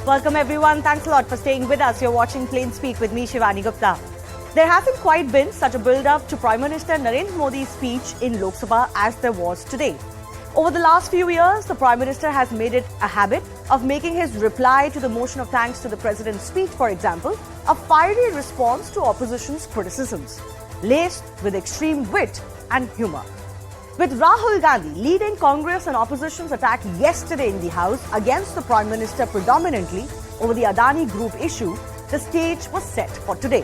Welcome everyone. Thanks a lot for staying with us. You're watching Plain Speak with me, Shivani Gupta. There hasn't quite been such a build-up to Prime Minister Narendra Modi's speech in Lok Sabha as there was today. Over the last few years, the Prime Minister has made it a habit of making his reply to the motion of thanks to the President's speech, for example, a fiery response to opposition's criticisms, laced with extreme wit and humour. With Rahul Gandhi leading Congress and opposition's attack yesterday in the House against the Prime Minister predominantly over the Adani Group issue, the stage was set for today.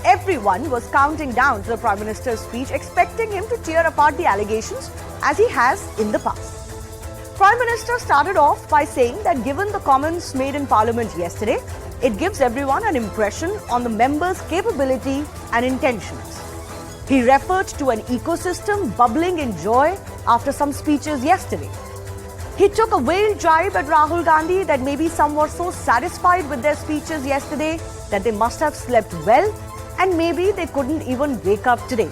Everyone was counting down to the Prime Minister's speech, expecting him to tear apart the allegations as he has in the past. Prime Minister started off by saying that given the comments made in Parliament yesterday, it gives everyone an impression on the members' capability and intentions. He referred to an ecosystem bubbling in joy after some speeches yesterday. He took a veiled jibe at Rahul Gandhi that maybe some were so satisfied with their speeches yesterday that they must have slept well and maybe they couldn't even wake up today.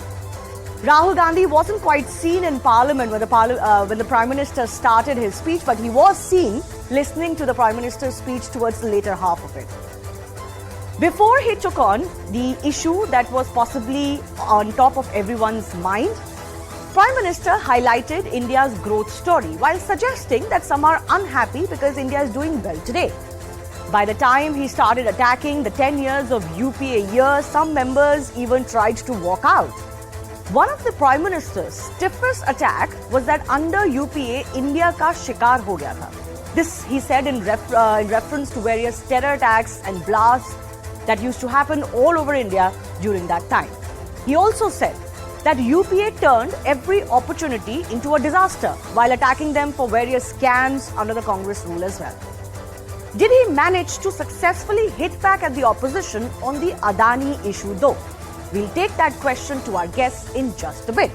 Rahul Gandhi wasn't quite seen in Parliament when the Prime Minister started his speech, but he was seen listening to the Prime Minister's speech towards the later half of it. Before he took on the issue that was possibly on top of everyone's mind, Prime Minister highlighted India's growth story while suggesting that some are unhappy because India is doing well today. By the time he started attacking the 10 years of UPA years, some members even tried to walk out. One of the Prime Minister's stiffest attack was that under UPA, India ka shikar ho gaya tha. This he said in reference to various terror attacks and blasts that used to happen all over India during that time. He also said that UPA turned every opportunity into a disaster while attacking them for various scams under the Congress rule as well. Did he manage to successfully hit back at the opposition on the Adani issue though? We'll take that question to our guests in just a bit.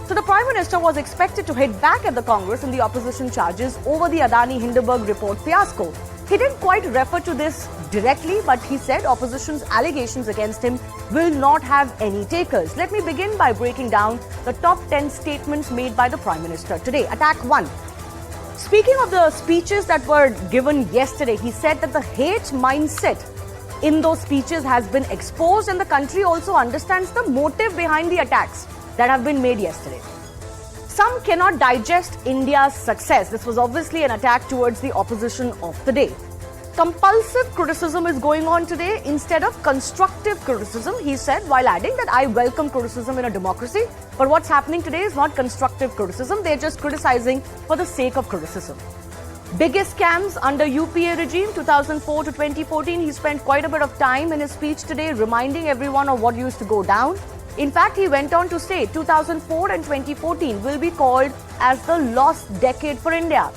So the Prime Minister was expected to hit back at the Congress and the opposition charges over the Adani Hindenburg report fiasco. He didn't quite refer to this directly, but he said opposition's allegations against him will not have any takers. Let me begin by breaking down the top 10 statements made by the Prime Minister today. Attack 1. Speaking of the speeches that were given yesterday, he said that the hate mindset in those speeches has been exposed and the country also understands the motive behind the attacks that have been made yesterday. Some cannot digest India's success. This was obviously an attack towards the opposition of the day. Compulsive criticism is going on today instead of constructive criticism, he said, while adding that I welcome criticism in a democracy, but what's happening today is not constructive criticism. They're just criticizing for the sake of criticism. Biggest scams under UPA regime, 2004 to 2014. He spent quite a bit of time in his speech today reminding everyone of what used to go down. In fact, he went on to say 2004 and 2014 will be called as the lost decade for India.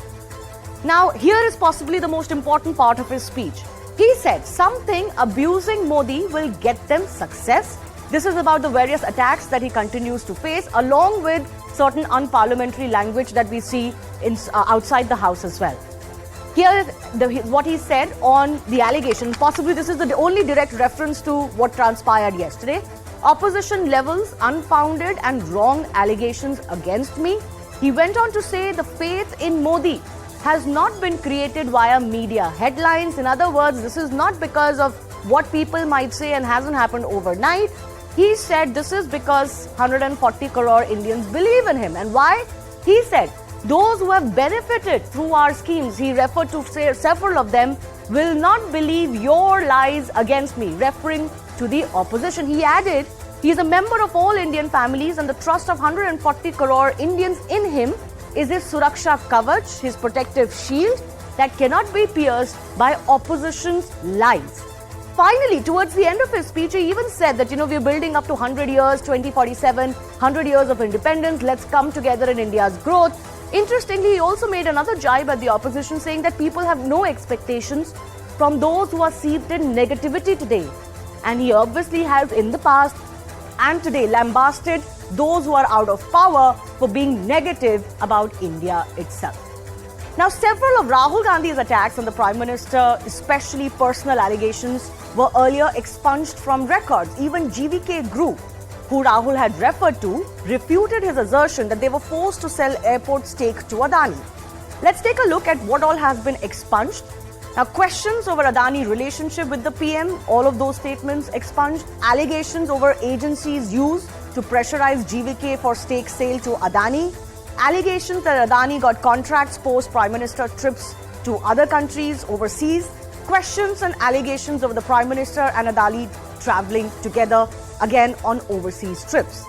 Now, here is possibly the most important part of his speech. He said something abusing Modi will get them success. This is about the various attacks that he continues to face, along with certain unparliamentary language that we see outside the House as well. Here is what he said on the allegation. Possibly this is the only direct reference to what transpired yesterday. Opposition levels unfounded and wrong allegations against me. He went on to say the faith in Modi has not been created via media headlines. In other words, this is not because of what people might say and hasn't happened overnight. He said this is because 140 crore Indians believe in him. And why? He said those who have benefited through our schemes, he referred to several of them, will not believe your lies against me, referring to the opposition. He added he is a member of all Indian families and the trust of 140 crore Indians in him is his Suraksha Kavach, his protective shield that cannot be pierced by opposition's lies. Finally, towards the end of his speech, he even said that, we're building up to 100 years, 2047, 100 years of independence, let's come together in India's growth. Interestingly, he also made another jibe at the opposition, saying that people have no expectations from those who are seeped in negativity today. And he obviously has in the past and today lambasted those who are out of power for being negative about India itself. Now, several of Rahul Gandhi's attacks on the Prime Minister, especially personal allegations, were earlier expunged from records. Even GVK Group, who Rahul had referred to, refuted his assertion that they were forced to sell airport stake to Adani. Let's take a look at what all has been expunged Now, questions over Adani relationship with the PM, all of those statements expunged. Allegations over agencies used to pressurize GVK for stake sale to Adani. Allegations that Adani got contracts post Prime Minister trips to other countries overseas. Questions and allegations of the Prime Minister and Adani travelling together again on overseas trips.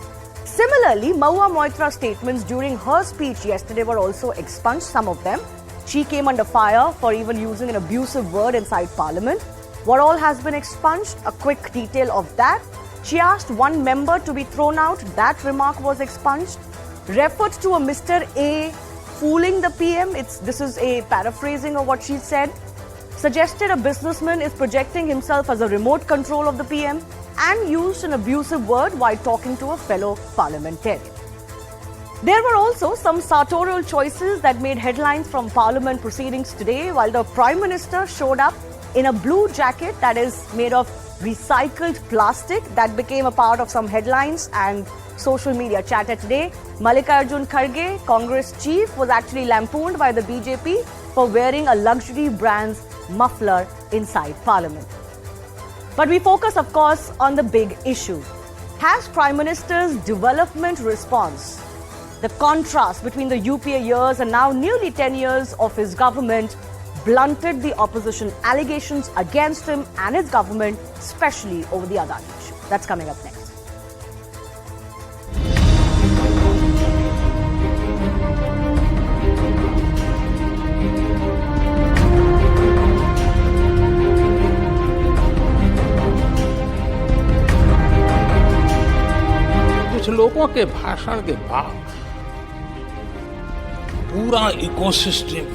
Similarly, Mahua Moitra's statements during her speech yesterday were also expunged, some of them. She came under fire for even using an abusive word inside Parliament. What all has been expunged? A quick detail of that. She asked one member to be thrown out. That remark was expunged. Referred to a Mr. A fooling the PM. This is a paraphrasing of what she said. Suggested a businessman is projecting himself as a remote control of the PM and used an abusive word while talking to a fellow parliamentarian. There were also some sartorial choices that made headlines from Parliament proceedings today, while the Prime Minister showed up in a blue jacket that is made of recycled plastic. That became a part of some headlines and social media chatter today. Mallikarjun Kharge, Congress chief, was actually lampooned by the BJP for wearing a luxury brand's muffler inside Parliament. But we focus, of course, on the big issue. Has Prime Minister's development response, the contrast between the UPA years and now nearly 10 years of his government, blunted the opposition allegations against him and his government, especially over the Adani issue? That's coming up next. कुछ लोगों के भाषण के बाद पूरा ecosystem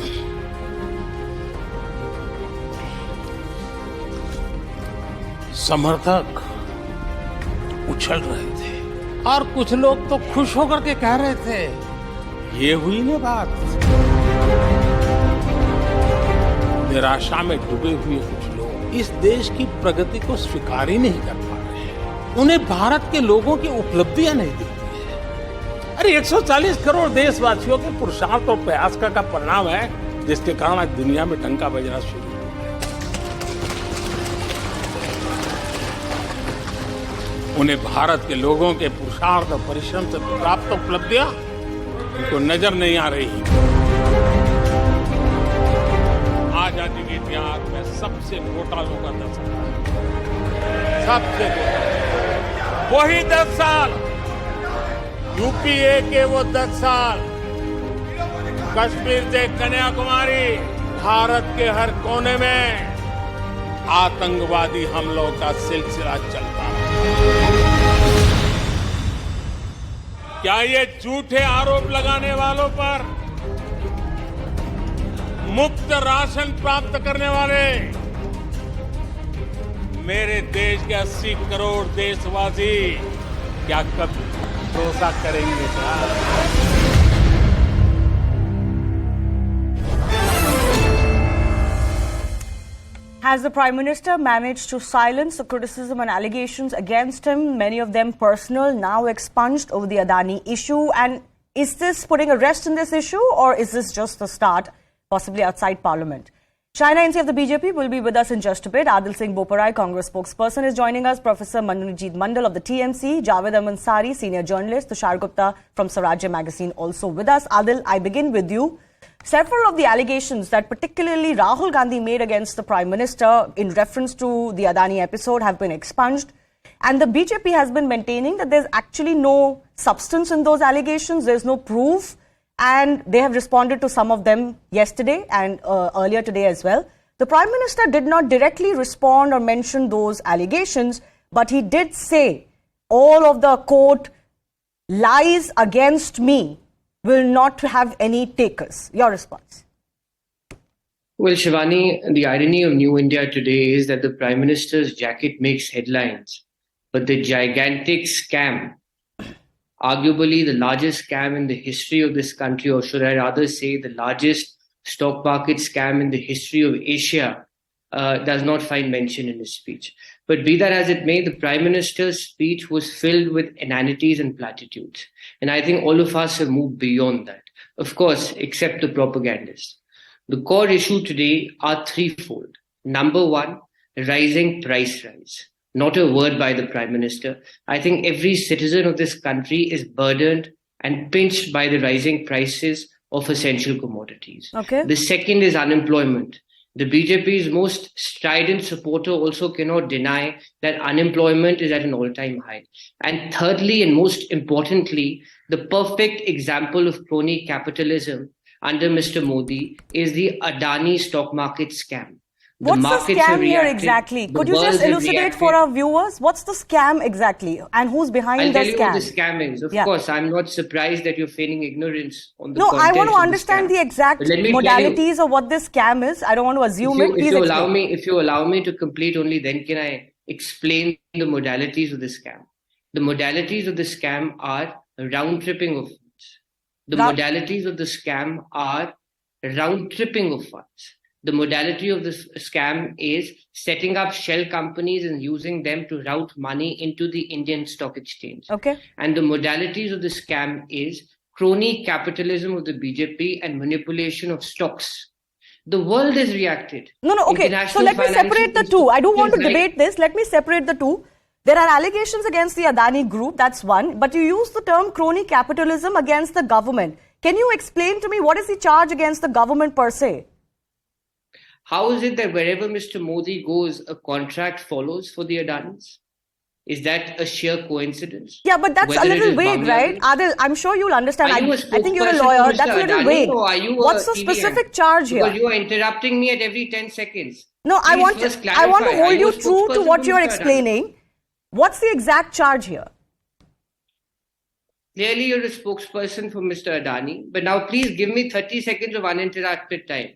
समर्थक उछल रहे थे और कुछ लोग तो खुश होकर के कह रहे थे, ये हुई ना बात। निराशा में डूबे हुए कुछ लोग इस देश की प्रगति को स्वीकार ही नहीं कर पा रहे हैं। उन्हें भारत के लोगों की उपलब्धियां नहीं दिखती है। अरे 140 करोड़ देशवासियों के पुरुषार्थ और प्रयास का परिणाम है, जिसके कारण आज दुनिया में डंका बजना शुरू हुआ। उन्हें भारत के लोगों के पुरुषार्थ और परिश्रम से प्राप्त उपलब्धियां उनको नजर नहीं आ रही। आजादी के इतिहास में सबसे घोटालों का दशक है, सबसे वही 10 साल, यूपीए के वो 10 साल, कश्मीर से कन्याकुमारी, भारत के हर कोने में आतंकवादी हमलों का सिलसिला चलता है। क्या ये झूठे आरोप लगाने वालों पर मुफ्त राशन प्राप्त करने वाले मेरे देश के 80 करोड़ देशवासी क्या कभी भरोसा करेंगे क्या? Has the Prime Minister managed to silence the criticism and allegations against him, many of them personal, now expunged over the Adani issue? And is this putting a rest in this issue, or is this just the start, possibly outside Parliament? China NC of the BJP will be with us in just a bit. Adil Singh Boparai, Congress spokesperson, is joining us. Professor Manojit Mandal of the TMC, Javed Amansari, senior journalist, Tushar Gupta from Swarajya magazine also with us. Adil, I begin with you. Several of the allegations that particularly Rahul Gandhi made against the Prime Minister in reference to the Adani episode have been expunged. And the BJP has been maintaining that there's actually no substance in those allegations. There's no proof. And they have responded to some of them yesterday and earlier today as well. The Prime Minister did not directly respond or mention those allegations, but he did say all of the, quote, lies against me will not have any takers. Your response? Well, Shivani, the irony of New India today is that the Prime Minister's jacket makes headlines, but the gigantic scam, arguably the largest scam in the history of this country, or should I rather say the largest stock market scam in the history of Asia, does not find mention in his speech. But be that as it may, the Prime Minister's speech was filled with inanities and platitudes. And I think all of us have moved beyond that. Of course, except the propagandists. The core issue today are threefold. Number one, rising price rise. Not a word by the Prime Minister. I think every citizen of this country is burdened and pinched by the rising prices of essential commodities. Okay. The second is unemployment. The BJP's most strident supporter also cannot deny that unemployment is at an all-time high. And thirdly, and most importantly, the perfect example of crony capitalism under Mr. Modi is the Adani stock market scam. What's the scam here exactly? Could you just elucidate for our viewers? What's the scam exactly? And who's behind the scam? I'll tell you what the scam is. Of course, I'm not surprised that you're feigning ignorance on the No, I contents want to of understand the exact modalities of what this scam is. I don't want to assume it. Please explain. If you allow me to complete, only then can I explain the modalities of the scam. The modalities of the scam are round-tripping of funds. The modalities of the scam are round-tripping of funds. The modality of this scam is setting up shell companies and using them to route money into the Indian stock exchange. Okay. And the modalities of the scam is crony capitalism of the BJP and manipulation of stocks. The world has reacted. No, okay. So let me separate the two. I don't want to debate this. Let me separate the two. There are allegations against the Adani group, that's one. But you use the term crony capitalism against the government. Can you explain to me what is the charge against the government per se? How is it that wherever Mr. Modi goes, a contract follows for the Adanis? Is that a sheer coincidence? Yeah, but that's a little vague, right? Adil, I'm sure you'll understand. I think you're a lawyer. That's a little vague. What's the specific charge here? Because you are interrupting me at every 10 seconds. No, I want to hold you true to what you're explaining. What's the exact charge here? Clearly, you're a spokesperson for Mr. Adani. But now please give me 30 seconds of uninterrupted time.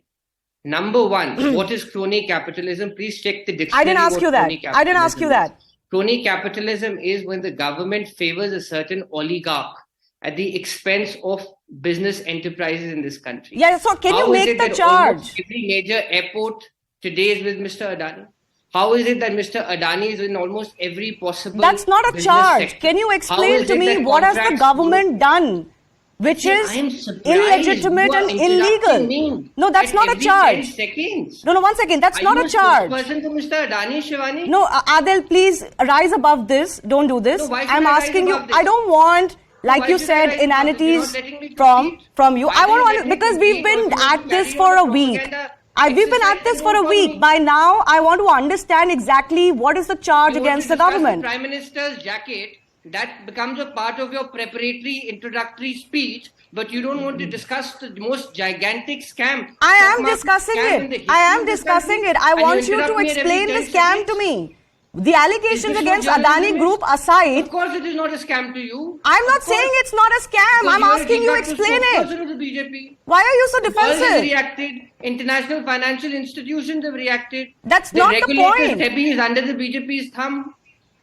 Number one, what is crony capitalism? Please check the dictionary. I didn't ask you that. Crony capitalism is when the government favors a certain oligarch at the expense of business enterprises in this country. Yeah, so can you make the charge? Every major airport today is with Mr. Adani. How is it that Mr. Adani is in almost every possible... That's not a charge. Sector? Can you explain to me what has the government done? Which is illegitimate and illegal. No, that's not a charge. 10 seconds. No, 1 second. That's not a charge. Are you a spokesperson for Mr. Adani, Shivani? No, Adil, please rise above this. Don't do this. No, I'm asking you. I don't want, like you said, inanities from you. I want to, because we've been at this for a week. We've been at this for a week. By now, I want to understand exactly what is the charge against the government. The Prime Minister's jacket. That becomes a part of your preparatory introductory speech, but you don't want to discuss the most gigantic scam. I am discussing it. I want you to explain the scam to me. The allegations against Adani Group aside... Of course it is not a scam to you. I'm not saying it's not a scam. I'm asking you explain it. Why are you so defensive? The world has reacted. International financial institutions have reacted. That's not the point. The regulator SEBI is under the BJP's thumb.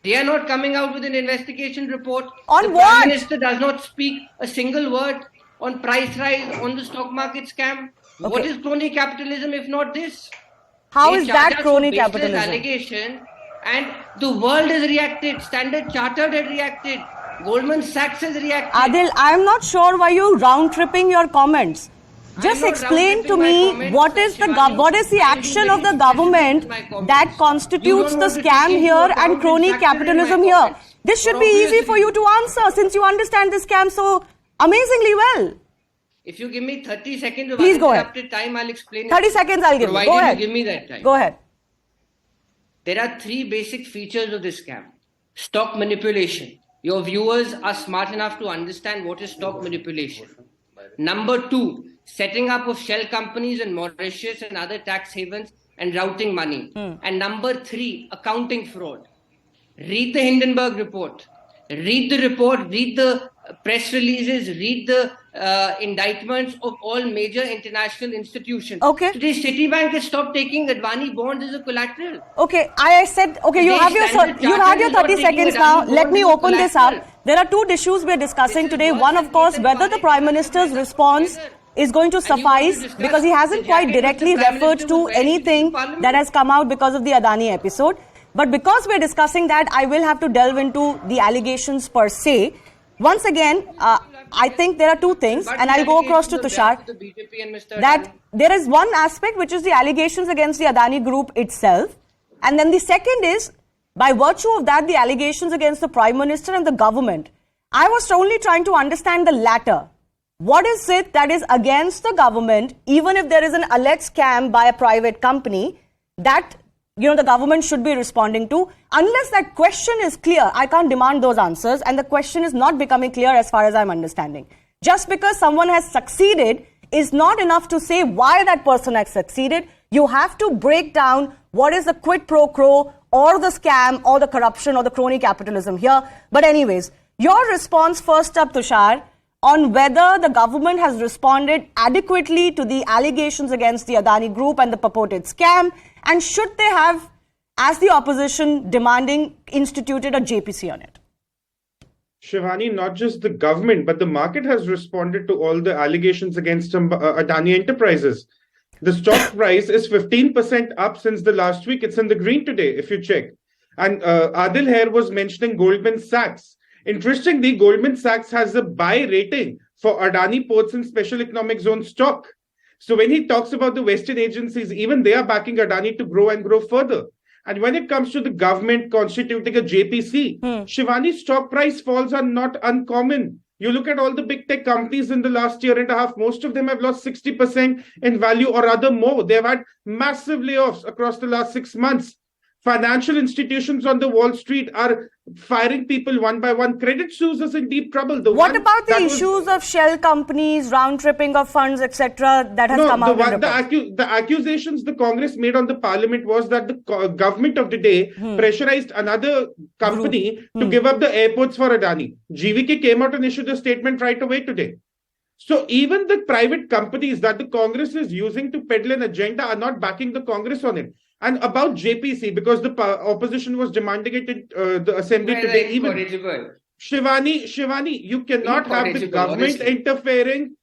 They are not coming out with an investigation report. On the what? Prime Minister does not speak a single word on price rise, on the stock market scam. Okay. What is crony capitalism if not this? How is that crony capitalism? Allegation, and the world has reacted. Standard Chartered has reacted. Goldman Sachs has reacted. Adil, I am not sure why you round-tripping your comments. Just explain to me what is the action of the government that constitutes the scam here and crony capitalism here. This should be easy for you to answer since you understand this scam so amazingly well. If you give me 30 seconds of uninterrupted time, I'll explain 30 seconds I'll give you. Go ahead. Give me that time. Go ahead. There are three basic features of this scam. Stock manipulation. Your viewers are smart enough to understand what is stock manipulation. Number two, setting up of shell companies in Mauritius and other tax havens and routing money. And number three, accounting fraud. Read the Hindenburg report. Read the report, read the press releases, read the indictments of all major international institutions. Okay. Today, Citibank has stopped taking Advani bonds as a collateral. Okay, I said, okay, you have your 30 seconds now. Let me open this up. There are two issues we are discussing today. One, of course, whether the Prime Minister's response is going to suffice because he hasn't quite directly referred to anything that has come out because of the Adani episode. But because we're discussing that, I will have to delve into the allegations per se. Once again, I think there are two things, and I'll go across to Tushar. The BJP and Mr. That Adani. there is one aspect which is the allegations against the Adani Group itself, and then the second is, by virtue of that, the allegations against the Prime Minister and the government. I was only trying to understand the latter. What is it that is against the government, even if there is an alleged scam by a private company, that the government should be responding to? Unless that question is clear, I can't demand those answers, and the question is not becoming clear as far as I'm understanding. Just because someone has succeeded is not enough to say why that person has succeeded. You have to break down what is the quid pro quo or the scam or the corruption or the crony capitalism here. But anyways, your response first up, Tushar, on whether the government has responded adequately to the allegations against the Adani Group and the purported scam, and should they have, as the opposition demanding, instituted a JPC on it? Shivani, not just the government, but the market has responded to all the allegations against Adani Enterprises. The stock price is 15% up since the last week. It's in the green today, if you check. And Adil here was mentioning Goldman Sachs. Interestingly, Goldman Sachs has a buy rating for Adani Ports and Special Economic Zone stock. So when he talks about the Western agencies, even they are backing Adani to grow and grow further. And when it comes to the government constituting a JPC, Shivani's stock price falls are not uncommon. You look at all the big tech companies in the last year and a half, most of them have lost 60% in value or rather more. They've had massive layoffs across the last 6 months. Financial institutions on the Wall Street are firing people one by one. Credit Suisse is in deep trouble. What about the issues of shell companies, round-tripping of funds, etc. that has come out? The accusations the Congress made on the parliament was that the government of the day pressurized another company to give up the airports for Adani. GVK came out and issued a statement right away today. So even the private companies that the Congress is using to peddle an agenda are not backing the Congress on it. And about JPC, because the opposition was demanding it in the assembly today. Even Shivani, you cannot have the government interfering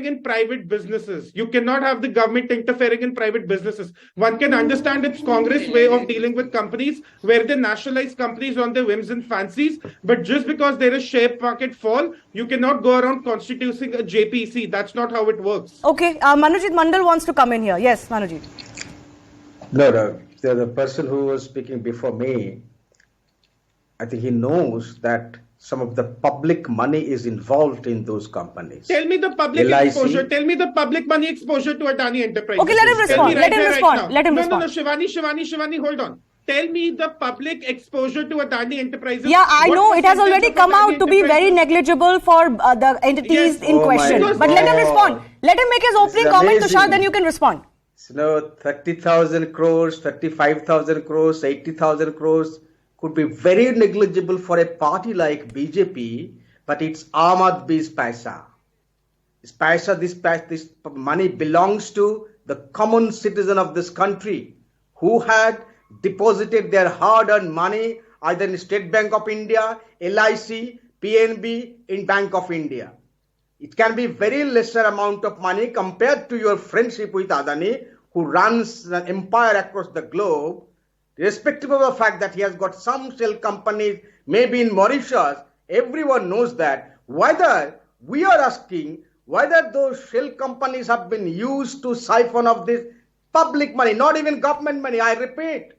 in private businesses. You cannot have the government interfering in private businesses. One can understand its Congress way of dealing with companies where they nationalize companies on their whims and fancies. But just because there is share market fall, you cannot go around constituting a JPC. That's not how it works. Okay, Manojit Mandal wants to come in here. Yes, Manojit. No, the person who was speaking before me, I think he knows that some of the public money is involved in those companies. Tell me the public exposure. Tell me the public money exposure to Adani Enterprises. Okay, let him respond. Let him respond. No, Shivani, hold on. Tell me the public exposure to Adani Enterprises. Yeah, I know it has already come out to be very negligible for the entities in question. But let him respond. Let him make his opening comment, Tushar, then you can respond. 30,000 crores, 35,000 crores, 80,000 crores could be very negligible for a party like BJP, but it's Aam Aadmi's paisa. This money belongs to the common citizen of this country who had deposited their hard-earned money either in State Bank of India, LIC, PNB, in Bank of India. It can be very lesser amount of money compared to your friendship with Adani, who runs an empire across the globe, irrespective of the fact that he has got some shell companies, maybe in Mauritius. Everyone knows that. Whether we are asking whether those shell companies have been used to siphon off this public money, not even government money. I repeat,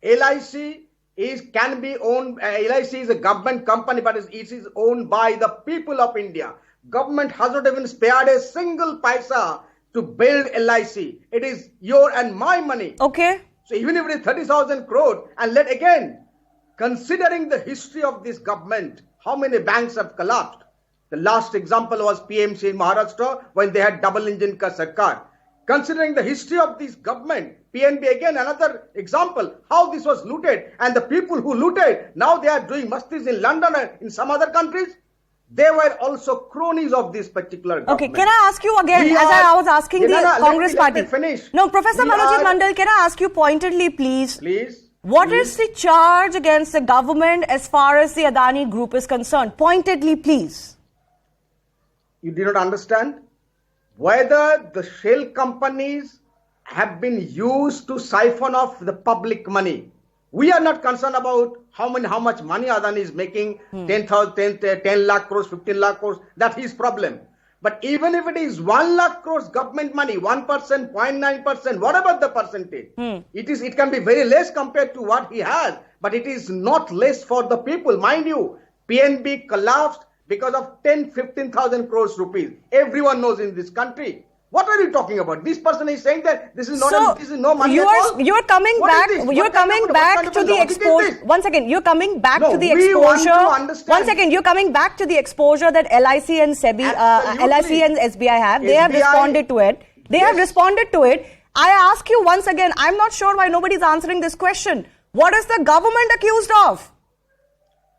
LIC can be owned. LIC is a government company, but it is owned by the people of India. Government has not even spared a single paisa to build LIC. It is your and my money. Okay. So even if it is 30,000 crore, and considering the history of this government, how many banks have collapsed? The last example was PMC in Maharashtra when they had double engine ka sarkar. Considering the history of this government, PNB again another example, how this was looted, and the people who looted, now they are doing mastis in London and in some other countries. They were also cronies of this particular government. Okay, can I ask you again, I was asking the Congress party. Finish. No, Professor Manojit Mandal, can I ask you pointedly, please? Please. What is the charge against the government as far as the Adani Group is concerned? Pointedly, please. You did not understand? Whether the shell companies have been used to siphon off the public money. We are not concerned about how much money Adani is making, 10 lakh crores, 15 lakh crores, that's his problem. But even if it is 1 lakh crores government money, 1%, 0.9%, whatever the percentage, it can be very less compared to what he has, but it is not less for the people. Mind you, PNB collapsed because of 15,000 crores rupees. Everyone knows in this country. What are you talking about? This person is saying that this is not this is no money at all. You're coming back to the exposure. Once again, you're coming back to the exposure. Once again, you're coming back to the exposure that LIC and SEBI, LIC and SBI have. They have responded to it. They have responded to it. I ask you once again, I'm not sure why nobody's answering this question. What is the government accused of?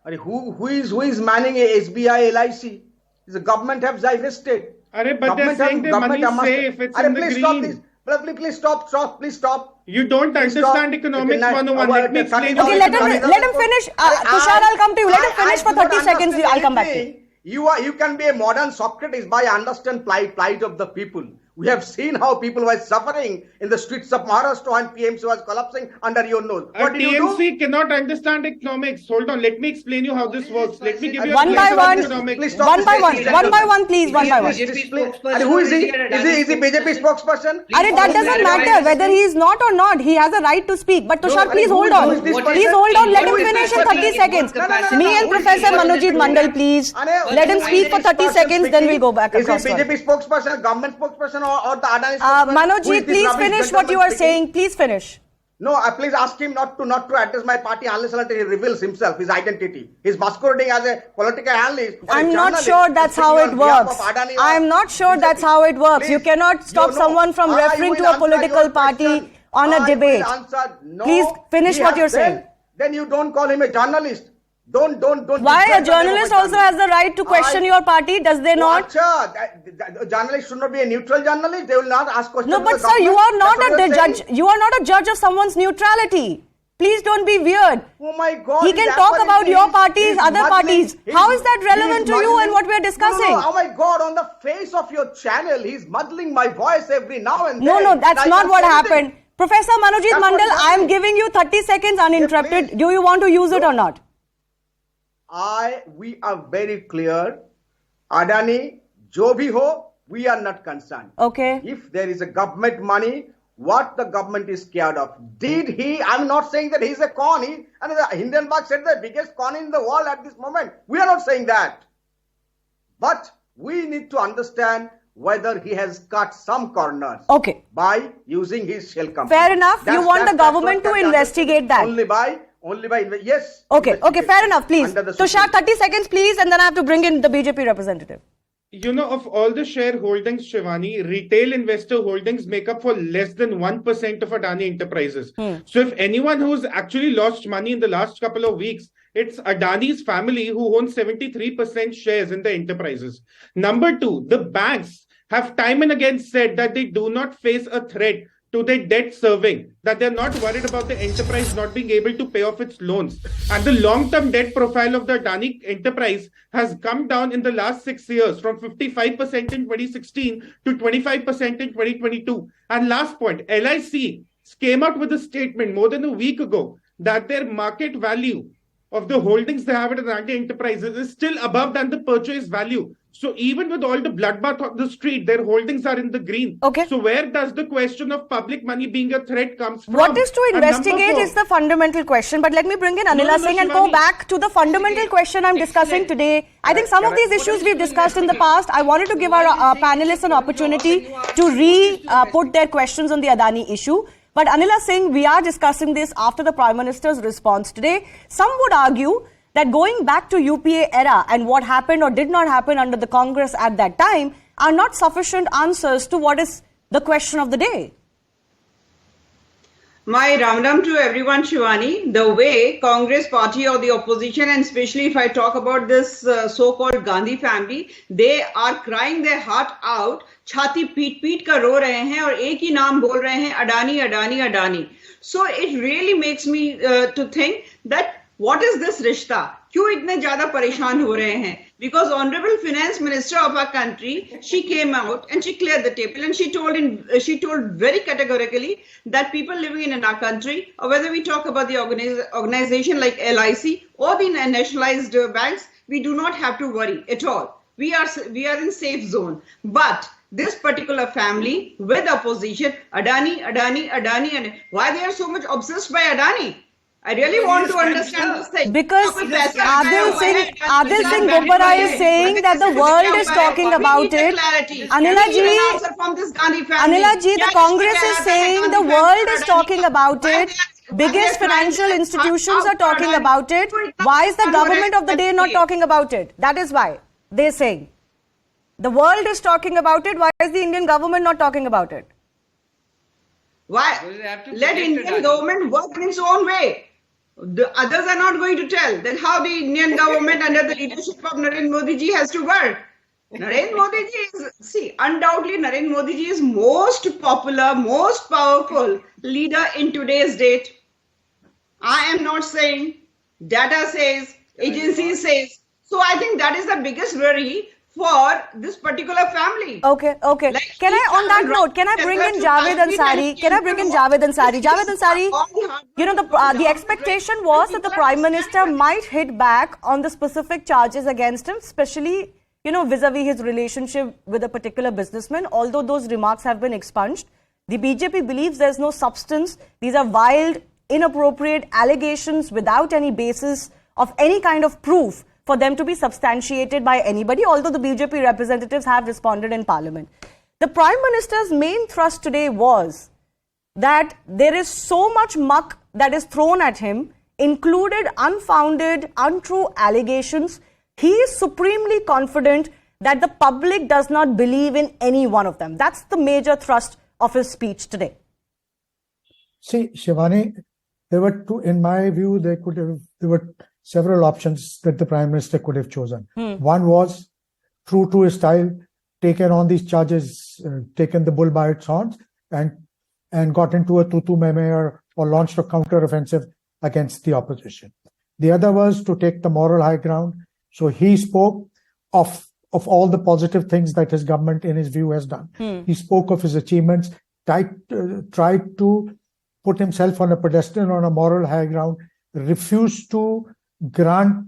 Who is manning a SBI, LIC? The government have divested. But they're saying their money is safe. It's in the green. Please stop. You don't understand economics 101. Let me explain. Okay, let him finish. Tushar, I'll come to you. Let him finish for 30 seconds. I'll come back to you. You can be a modern Socrates by understand plight of the people. We have seen how people were suffering in the streets of Maharashtra and PMC was collapsing under your nose. What did you do? PMC cannot understand economics. Hold on, let me explain you how this works. Let me give you one by one, please. One by one. Who is he? Is he BJP spokesperson? That doesn't matter whether he is not or not. He has a right to speak. But Tushar, please hold on. Please hold on. Let him finish in 30 seconds. Me and Professor Manojit Mandal, please. Let him speak for 30 seconds, then we'll go back across. Is he BJP spokesperson, government spokesperson, or the Adani spokesperson? Manojit, please finish what you are saying. Please finish. No, please ask him not to address my party unless he reveals himself, his identity. He's masquerading as a political analyst. I'm not sure that's how it works. I'm not sure that's how it works. You cannot stop someone from referring to a political party on a debate. Please finish what you're saying. Then you don't call him a journalist. Don't. Why? A journalist also has the right to question your party, does they not? A journalist should not be a neutral journalist. They will not ask questions. No, but sir, you are not a judge. You are not a judge of someone's neutrality. Please don't be weird. Oh my God. He can talk about your parties, other parties. How is that relevant to you and what we are discussing? No, oh my God, on the face of your channel, he's muddling my voice every now and then. No, that's not what happened. Professor Manojit Mandal, I am giving you 30 seconds uninterrupted. Do you want to use it or not? We are very clear. Adani, jo bhi ho, we are not concerned. Okay. If there is a government money, what the government is scared of? I'm not saying that he's a con. Hindenburg said the biggest con in the world at this moment. We are not saying that. But we need to understand whether he has cut some corners. Okay. By using his shell company. Fair enough. You want the government to investigate that. Only by yes. Okay, fair enough, please. Tushar, 30 seconds, please, and then I have to bring in the BJP representative. Of all the shareholdings, Shivani, retail investor holdings make up for less than 1% of Adani Enterprises. So if anyone who's actually lost money in the last couple of weeks, it's Adani's family who owns 73% shares in the enterprises. Number two, the banks have time and again said that they do not face a threat to their debt serving, that they're not worried about the enterprise not being able to pay off its loans. And the long-term debt profile of the Adani enterprise has come down in the last 6 years from 55% in 2016 to 25% in 2022. And last point, LIC came out with a statement more than a week ago that their market value of the holdings they have at Adani Enterprises is still above than the purchase value. So even with all the bloodbath on the street, their holdings are in the green. Okay. So where does the question of public money being a threat comes from? What is to investigate is the fundamental question. But let me bring in Anila Singh and go back to the fundamental question I'm discussing today. I think some of these issues we've discussed in the past. I wanted to give our panelists an opportunity to put their questions on the Adani issue. But Anila Singh, we are discussing this after the Prime Minister's response today. Some would argue that going back to UPA era and what happened or did not happen under the Congress at that time are not sufficient answers to what is the question of the day. My ram to everyone, Shivani. The way Congress party or the opposition, and especially if I talk about this so-called Gandhi family, they are crying their heart out, छाती पीट का रो रहे हैं और एक ही नाम बोल रहे हैं, Adani, Adani, Adani. So it really makes me to think that what is this rishta? क्यों इतने ज्यादा परेशान हो रहे हैं? Because honorable finance minister of our country, she came out and she cleared the table and she told very categorically that people living in our country, or whether we talk about the organization like LIC or the nationalized banks, we do not have to worry at all. We are in safe zone. But this particular family with opposition, Adani, and why they are so much obsessed by Adani? I really want to understand this thing. Because Adil Singh Gopara is saying that the world is talking about it. Anila ji, the Congress is saying the world is talking about it. Biggest financial institutions are talking about it. Why is the government of the day not talking about it? That is why they're saying. The world is talking about it. Why is the Indian government not talking about it? Why? Let Indian government work in its own way. The others are not going to tell that how the Indian government under the leadership of Narendra Modi ji has to work. Narendra Modi ji is, undoubtedly Narendra Modi ji is most popular, most powerful leader in today's date. I am not saying, data says, agency says. So I think that is the biggest worry for this particular family. Okay. Like, can I, on that note, can I bring in Javed Ansari? Javed Ansari, you know, the expectation was that the Prime Minister might hit back on the specific charges against him, especially, you know, vis-a-vis his relationship with a particular businessman. Although those remarks have been expunged, the BJP believes there's no substance. These are wild, inappropriate allegations without any basis of any kind of proof for them to be substantiated by anybody, although the BJP representatives have responded in Parliament. The Prime Minister's main thrust today was that there is so much muck that is thrown at him, included unfounded, untrue allegations. He is supremely confident that the public does not believe in any one of them. That's the major thrust of his speech today. See, Shivani, there were two, in my view, there were several options that the Prime Minister could have chosen. One was, true to his style, taken on these charges, taken the bull by its horns and got into a tutu meme or launched a counter-offensive against the opposition. The other was to take the moral high ground. So he spoke of all the positive things that his government, in his view, has done. He spoke of his achievements, tried to put himself on a pedestal, on a moral high ground, refused to grant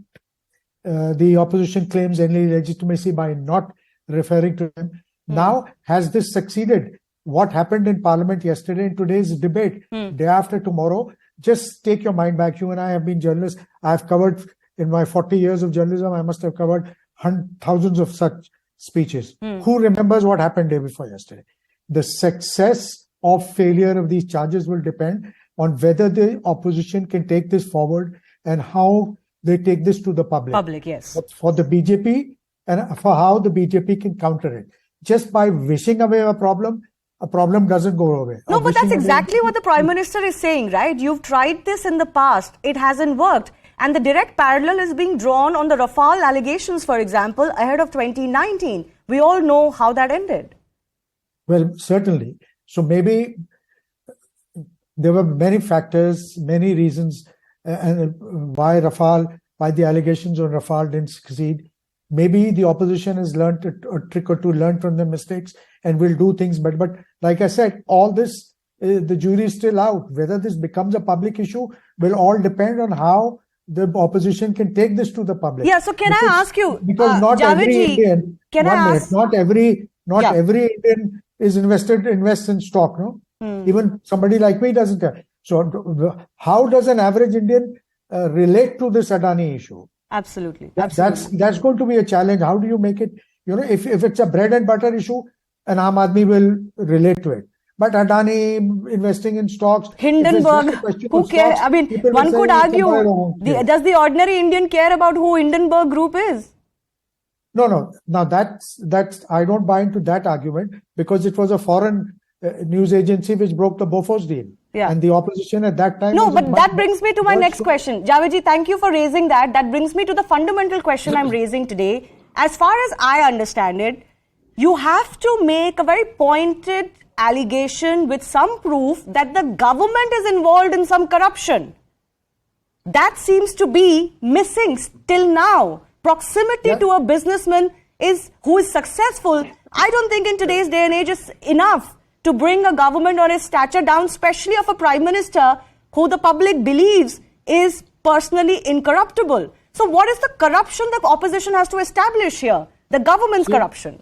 the opposition claims any legitimacy by not referring to them. Now, has this succeeded? What happened in Parliament yesterday in today's debate, day after tomorrow, just take your mind back. You and I have been journalists. I've covered, in my 40 years of journalism, I must have covered thousands of such speeches. Who remembers what happened day before yesterday? The success or failure of these charges will depend on whether the opposition can take this forward and how they take this to the public. Yes. But for the BJP and for how the BJP can counter it. Just by wishing away a problem doesn't go away. No, but that's exactly what the Prime Minister is saying, right? You've tried this in the past. It hasn't worked. And the direct parallel is being drawn on the Rafale allegations, for example, ahead of 2019. We all know how that ended. Well, certainly. So maybe there were many factors, many reasons and why the allegations on Rafale didn't succeed. Maybe the opposition has learned a trick or two, learned from their mistakes, and will do things better. But like I said, all this, the jury is still out. Whether this becomes a public issue will all depend on how the opposition can take this to the public. Yeah, so can I ask you, because not every Indian, not every Indian is invests in stock, no? Even somebody like me doesn't have. So how does an average Indian relate to this Adani issue? Absolutely. That's going to be a challenge. How do you make it? You know, if it's a bread and butter issue, an Aam Aadmi will relate to it. But Adani investing in stocks, Hindenburg, who cares? I mean, one could argue, does the ordinary Indian care about who Hindenburg Group is? No. Now that's I don't buy into that argument, because it was a foreign news agency which broke the Bofors deal. Yeah. And the opposition at that time... No, but that brings me to my next question. Javed, thank you for raising that. That brings me to the fundamental question I'm raising today. As far as I understand it, you have to make a very pointed allegation with some proof that the government is involved in some corruption. That seems to be missing still now. Proximity to a businessman who is successful, I don't think in today's day and age is enough to bring a government or a stature down, especially of a prime minister who the public believes is personally incorruptible. So what is the corruption the opposition has to establish here? The government's corruption.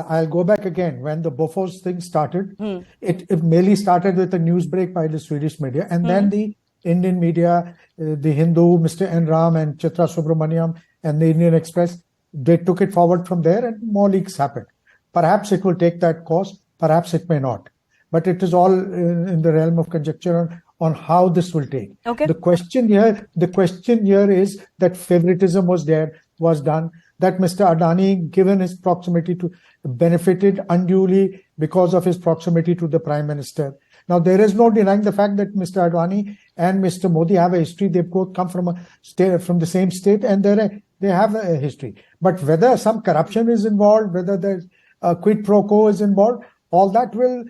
I'll go back again. When the Bofors thing started, it merely started with a news break by the Swedish media, and then the Indian media, the Hindu, Mr. N. Ram and Chitra Subramaniam and the Indian Express, they took it forward from there and more leaks happened. Perhaps it will take that course, perhaps it may not. But it is all in the realm of conjecture on how this will take. Okay. The question here is that favoritism was done, that Mr. Adani, given his proximity to, benefited unduly because of his proximity to the Prime Minister. Now, there is no denying the fact that Mr. Adani and Mr. Modi have a history. They both come from the same state, and they have a history. But whether some corruption is involved, whether there's a quid pro quo is involved, all that will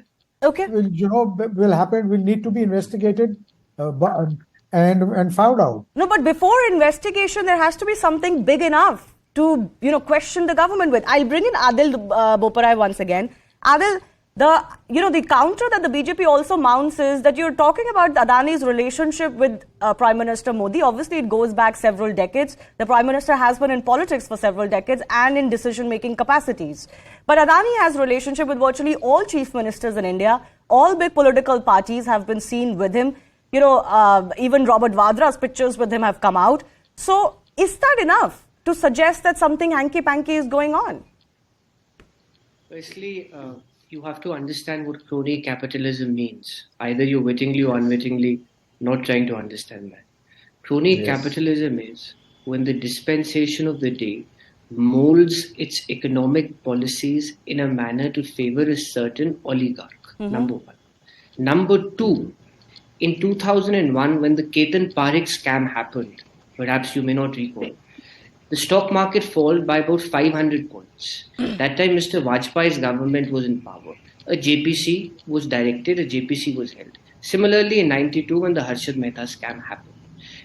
happen. Will need to be investigated and found out. No, but before investigation, there has to be something big enough to question the government with. I'll bring in Adil Boparai once again. Adil, the counter that the BJP also mounts is that you're talking about Adani's relationship with Prime Minister Modi. Obviously, it goes back several decades. The Prime Minister has been in politics for several decades and in decision-making capacities. But Adani has relationship with virtually all chief ministers in India. All big political parties have been seen with him. Even Robert Vadra's pictures with him have come out. So, is that enough to suggest that something hanky-panky is going on? Firstly, you have to understand what crony capitalism means. Either you're wittingly or unwittingly not trying to understand that. Crony capitalism is when the dispensation of the day molds its economic policies in a manner to favor a certain oligarch, number one. Number two, in 2001, when the Ketan Parikh scam happened, perhaps you may not recall, the stock market fell by about 500 points. That time, Mr. Vajpayee's government was in power. A JPC was directed, a JPC was held. Similarly, in 92, when the Harshad Mehta scam happened.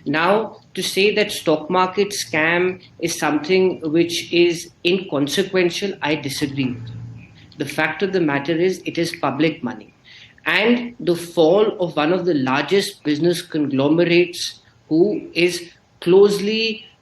Now, to say that stock market scam is something which is inconsequential, I disagree with. The fact of the matter is, it is public money. And the fall of one of the largest business conglomerates who is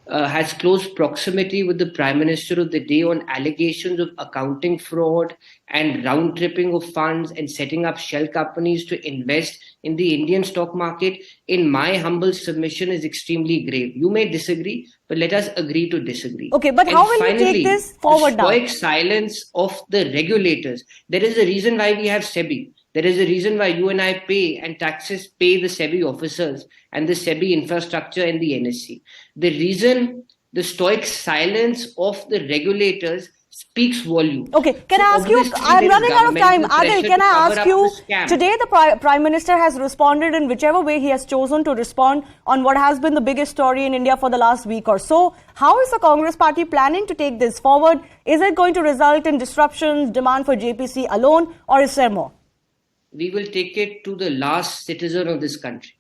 has close proximity with the Prime Minister of the day on allegations of accounting fraud and round-tripping of funds and setting up shell companies to invest in the Indian stock market, in my humble submission, is extremely grave. You may disagree, but let us agree to disagree. Okay, but how will we take this forward now? The stoic silence of the regulators. There is a reason why we have SEBI. There is a reason why you and I pay and taxes pay the SEBI officers and the SEBI infrastructure and the NSC. The reason the stoic silence of the regulators speaks volume. Okay, can I ask you, I'm running out of time. Adil, can I ask you, today the Prime Minister has responded in whichever way he has chosen to respond on what has been the biggest story in India for the last week or so. How is the Congress party planning to take this forward? Is it going to result in disruptions, demand for JPC alone, or is there more? We will take it to the last citizen of this country.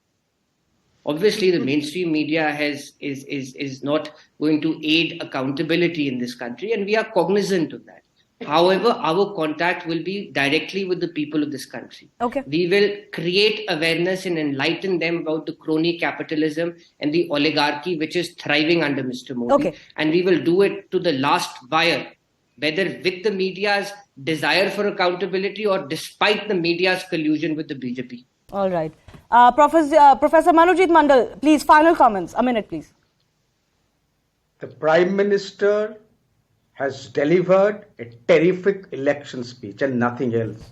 Obviously, the mainstream media is not going to aid accountability in this country, and we are cognizant of that. However, our contact will be directly with the people of this country. Okay. We will create awareness and enlighten them about the crony capitalism and the oligarchy which is thriving under Mr. Modi. Okay. And we will do it to the last wire, whether with the media's desire for accountability or despite the media's collusion with the BJP. All right. Professor Manojit Mandal, please, final comments. A minute, please. The Prime Minister has delivered a terrific election speech and nothing else.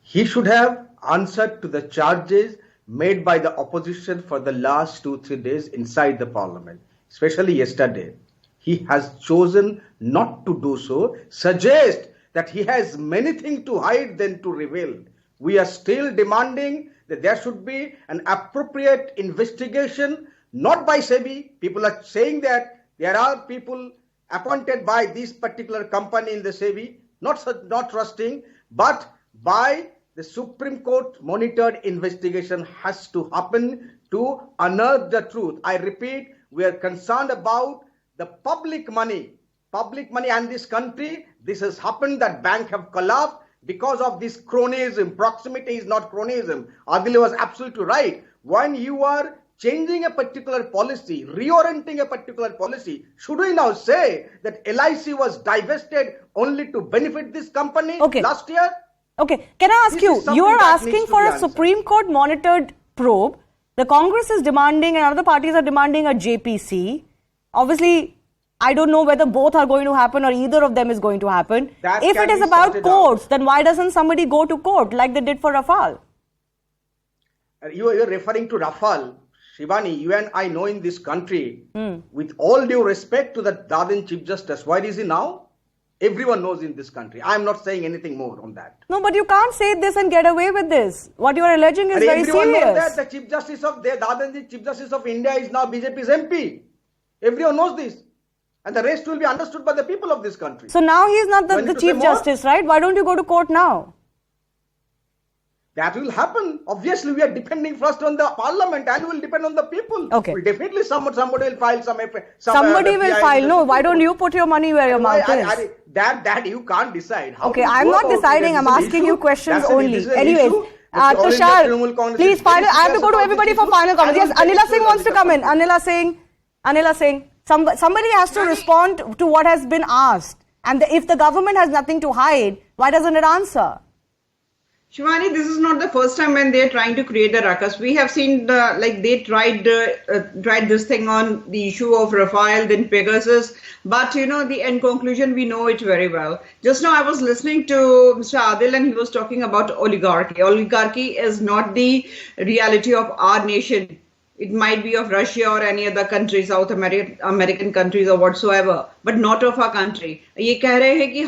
He should have answered to the charges made by the opposition for the last 2-3 days inside the parliament, especially yesterday. He has chosen not to do so, suggest that he has many things to hide than to reveal. We are still demanding that there should be an appropriate investigation, not by SEBI. People are saying that there are people appointed by this particular company in the SEBI, not trusting, but by the Supreme Court monitored investigation has to happen to unearth the truth. I repeat, we are concerned about the public money and this country. This has happened, that bank have collapsed because of this cronyism. Proximity is not cronyism. Adil was absolutely right. When you are changing a particular policy, reorienting a particular policy, should we now say that LIC was divested only to benefit this company last year? Okay, can I ask you, you are asking for a Supreme Court monitored probe. The Congress is demanding and other parties are demanding a JPC. Obviously, I don't know whether both are going to happen or either of them is going to happen. If it is about courts, then why doesn't somebody go to court like they did for Rafale? You are referring to Rafale. Shivani, you and I know in this country, with all due respect to the Dadin Chief Justice, where is he now? Everyone knows in this country. I am not saying anything more on that. No, but you can't say this and get away with this. What you are alleging is very everyone serious. Knows that the Chief Justice of Dadin, Chief Justice of India, is now BJP's MP. Everyone knows this. And the rest will be understood by the people of this country. So now he is not the Chief Justice, right? Why don't you go to court now? That will happen. Obviously, we are depending first on the parliament and will depend on the people. Okay. Well, definitely somebody will file somebody will file. No, why don't you put your money where your mouth is? That you can't decide. Okay, I'm not deciding. I'm asking you questions only. Anyways, Tushar, please final. I have to go to everybody for final comments. Yes, Anila Singh wants to come in. Anila Singh. Somebody has to respond to what has been asked. And if the government has nothing to hide, why doesn't it answer? Shivani, this is not the first time when they're trying to create a ruckus. We have seen they tried this thing on the issue of Rafale, then Pegasus. But the end conclusion, we know it very well. Just now I was listening to Mr. Adil and he was talking about oligarchy. Oligarchy is not the reality of our nation. It might be of Russia or any other country, South American countries or whatsoever, but not of our country. ये कह रहे हैं कि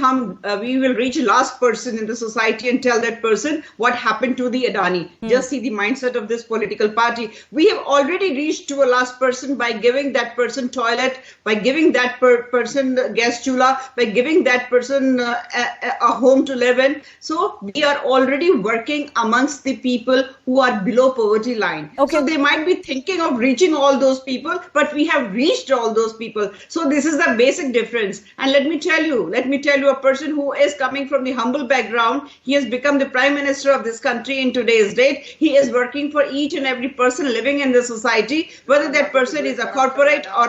we will reach last person in the society and tell that person what happened to the Adani. Just see the mindset of this political party. We have already reached to a last person by giving that person toilet, by giving that person gas chula, by giving that person a home to live in. So we are already working amongst the people who are below poverty line. Okay. So they might be thinking of reaching all those people, but we have reached all those people. So this is the basic difference. And let me tell you, a person who is coming from the humble background, he has become the Prime Minister of this country in today's date. He is working for each and every person living in the society, whether that person is a corporate or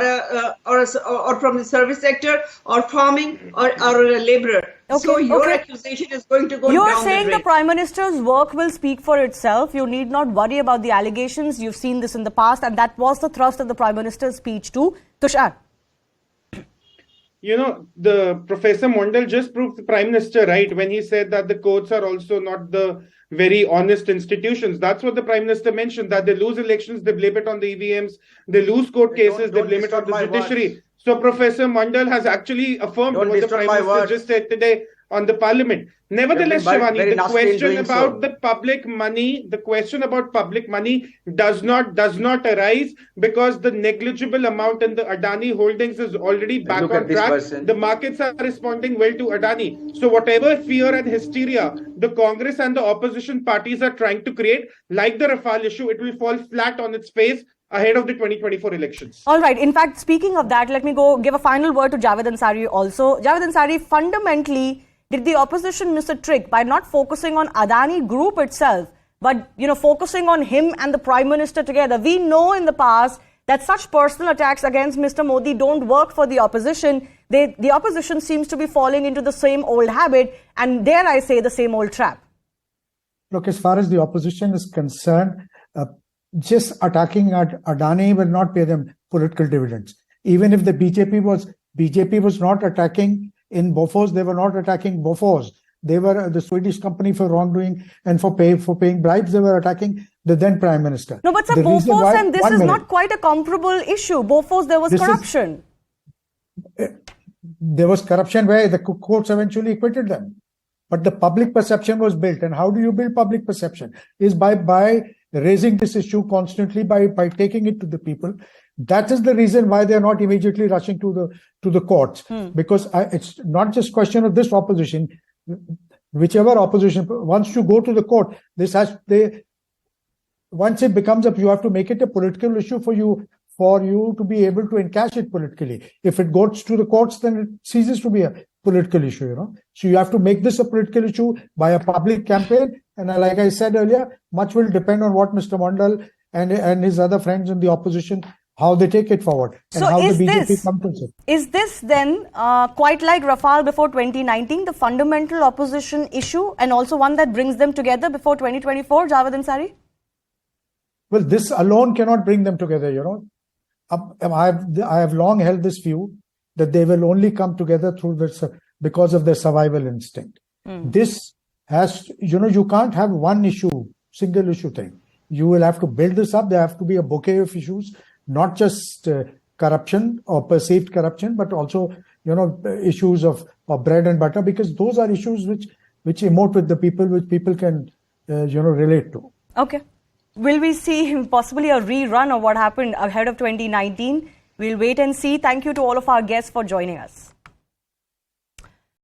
from the service sector or farming or a laborer. Okay, so your accusation is going to go down the drain. You are saying the Prime Minister's work will speak for itself. You need not worry about the allegations. You've seen this in the past, and that was the thrust of the Prime Minister's speech too. Tushar. The Professor Mondal just proved the Prime Minister right when he said that the courts are also not the very honest institutions. That's what the Prime Minister mentioned, that they lose elections, they blame it on the EVMs, they lose court cases, they blame it on the judiciary. Words. So Professor Mondal has actually affirmed what the Prime Minister just said today on the Parliament. Nevertheless, Shivani, the question about the public money does not arise because the negligible amount in the Adani holdings is already back on track. The markets are responding well to Adani. So whatever fear and hysteria the Congress and the opposition parties are trying to create, like the Rafale issue, it will fall flat on its face ahead of the 2024 elections. All right. In fact, speaking of that, let me go give a final word to Javed Ansari also. Javed Ansari, fundamentally, did the opposition miss a trick by not focusing on Adani Group itself, but focusing on him and the Prime Minister together? We know in the past that such personal attacks against Mr. Modi don't work for the opposition. The opposition seems to be falling into the same old habit and, dare I say, the same old trap. Look, as far as the opposition is concerned, just attacking Adani will not pay them political dividends. Even if the BJP was not attacking in Bofors, they were not attacking Bofors. They were the Swedish company for wrongdoing and for paying bribes. They were attacking the then Prime Minister. No, but sir, Bofors and this is not quite a comparable issue. Bofors, there was corruption. There was corruption where the courts eventually acquitted them. But the public perception was built. And how do you build public perception? Is by raising this issue constantly, by taking it to the people. That is the reason why they are not immediately rushing to the courts. Because it's not just question of this opposition. Whichever opposition wants to go to the court, once it becomes up, you have to make it a political issue for you to be able to encash it politically. If it goes to the courts, then it ceases to be a political issue, So you have to make this a political issue by a public campaign. And like I said earlier, much will depend on what Mr. Mandal and his other friends in the opposition, how they take it forward, and so how the BJP comes it. Is this then quite like Rafale before 2019, the fundamental opposition issue, and also one that brings them together before 2024, Javed Ansari? Well, this alone cannot bring them together, I have long held this view that they will only come together through this because of their survival instinct. This has, you can't have one issue, single issue thing. You will have to build this up. There have to be a bouquet of issues, not just corruption or perceived corruption, but also, issues of bread and butter, because those are issues which emote with the people, which people can, relate to. Okay. Will we see possibly a rerun of what happened ahead of 2019? We'll wait and see. Thank you to all of our guests for joining us.